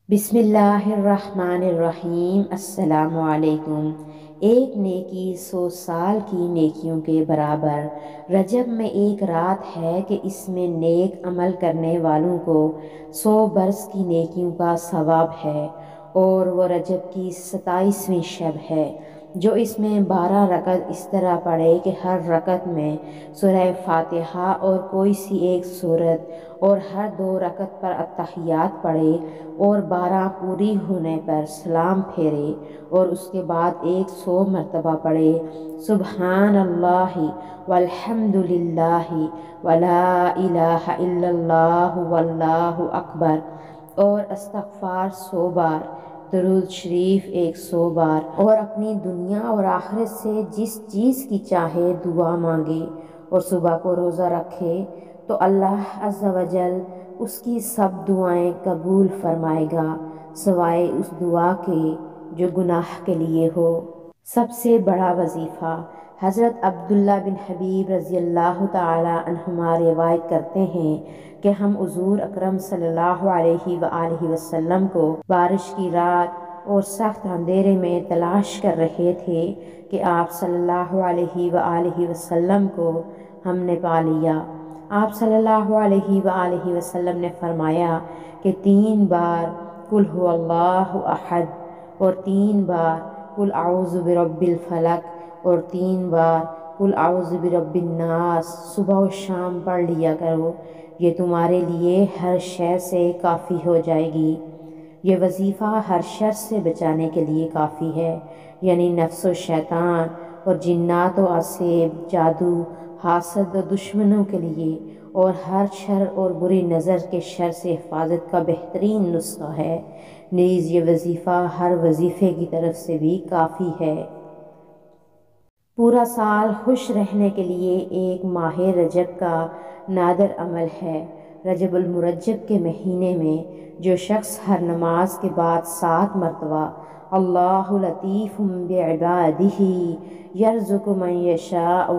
बिस्मिल्लाहिर्रहमानिर्रहीम। अस्सलामु अलैकुम। एक नेकी 100 साल की नेकियों के बराबर। रजब में एक रात है कि इसमें नेक अमल करने वालों को 100 बरस की नेकियों का सवाब है, और वो रजब की 27वीं शब है। जो इसमें 12 रकत इस तरह पढ़े कि हर रकत में सूरह फातिहा और कोई सी एक सूरत, और हर 2 रकत पर अत्तहियात पढ़े, और 12 पूरी होने पर सलाम फेरे, और उसके बाद 100 मरतबा पढ़े सुबहान अल्लाहि वल्हम्दुलिल्लाहि वला इलाहा इल्लल्लाहु वल्लाहु अकबर, और अस्तगफार 100 बार, दरूद शरीफ 100 बार, और अपनी दुनिया और आखिरत से जिस चीज़ की चाहे दुआ मांगे, और सुबह को रोज़ा रखे तो अल्लाह अज़्ज़ा वजल उसकी सब दुआएं कबूल फरमाएगा, सिवाय उस दुआ के जो गुनाह के लिए हो। सबसे बड़ा वजीफ़ा। हज़रत अब्दुल्ला बिन हबीब रज़ी अल्लाह ताला अन्हुमा रिवायत करते हैं कि हम हुज़ूर अकरम सल्लल्लाहु अलैहि वसल्लम को बारिश की रात और सख्त अंधेरे में तलाश कर रहे थे कि आप सल्लल्लाहु अलैहि वसल्लम को हमने पा लिया। आप सल्लल्लाहु अलैहि वसल्लम ने फरमाया कि 3 बार कुल हुवल्लाहु अहद, और 3 बार कुल आऊज़ु बिरब्बिल फलक, और 3 बार कुल आऊज़ु बिरब्बिन नास सुबह और शाम पढ़ लिया करो। ये तुम्हारे लिए हर शय से काफ़ी हो जाएगी। ये वजीफ़ा हर शर से बचाने के लिए काफ़ी है, यानी नफ्स व शैतान और जिन्नात व आसेब, जादू, हासद व दुश्मनों के लिए, और हर शर और बुरी नज़र के शर से हिफाजत का बेहतरीन नुस्खा है। नीज़ ये वजीफ़ा हर वजीफ़े की तरफ से भी काफ़ी है। पूरा साल खुश रहने के लिए एक माह रजब का नादर अमल है। रजबुल मुरज्जब के महीने में जो शख्स हर नमाज के बाद 7 मरतबा अल्लाहु लतीफ़ुम बिइबादिही यर्ज़ुक़ु मन यशाअ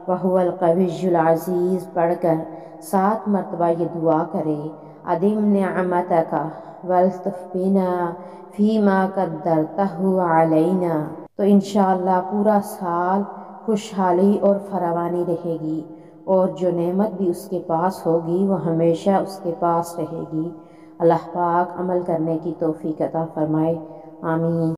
व हुवल क़विय्युल अज़ीज़ पढ़कर 7 मरतबा ये दुआ करे, अदिम निअमतका वल्तुफ़ बिना फ़ीमा क़द्दरतहु अलैना, तो इंशाअल्लाह पूरा साल खुशहाली और फरावानी रहेगी, और जो नेमत भी उसके पास होगी वो हमेशा उसके पास रहेगी। अल्लाह पाक अमल करने की तौफ़ीक़ अता फ़रमाए। आमीन।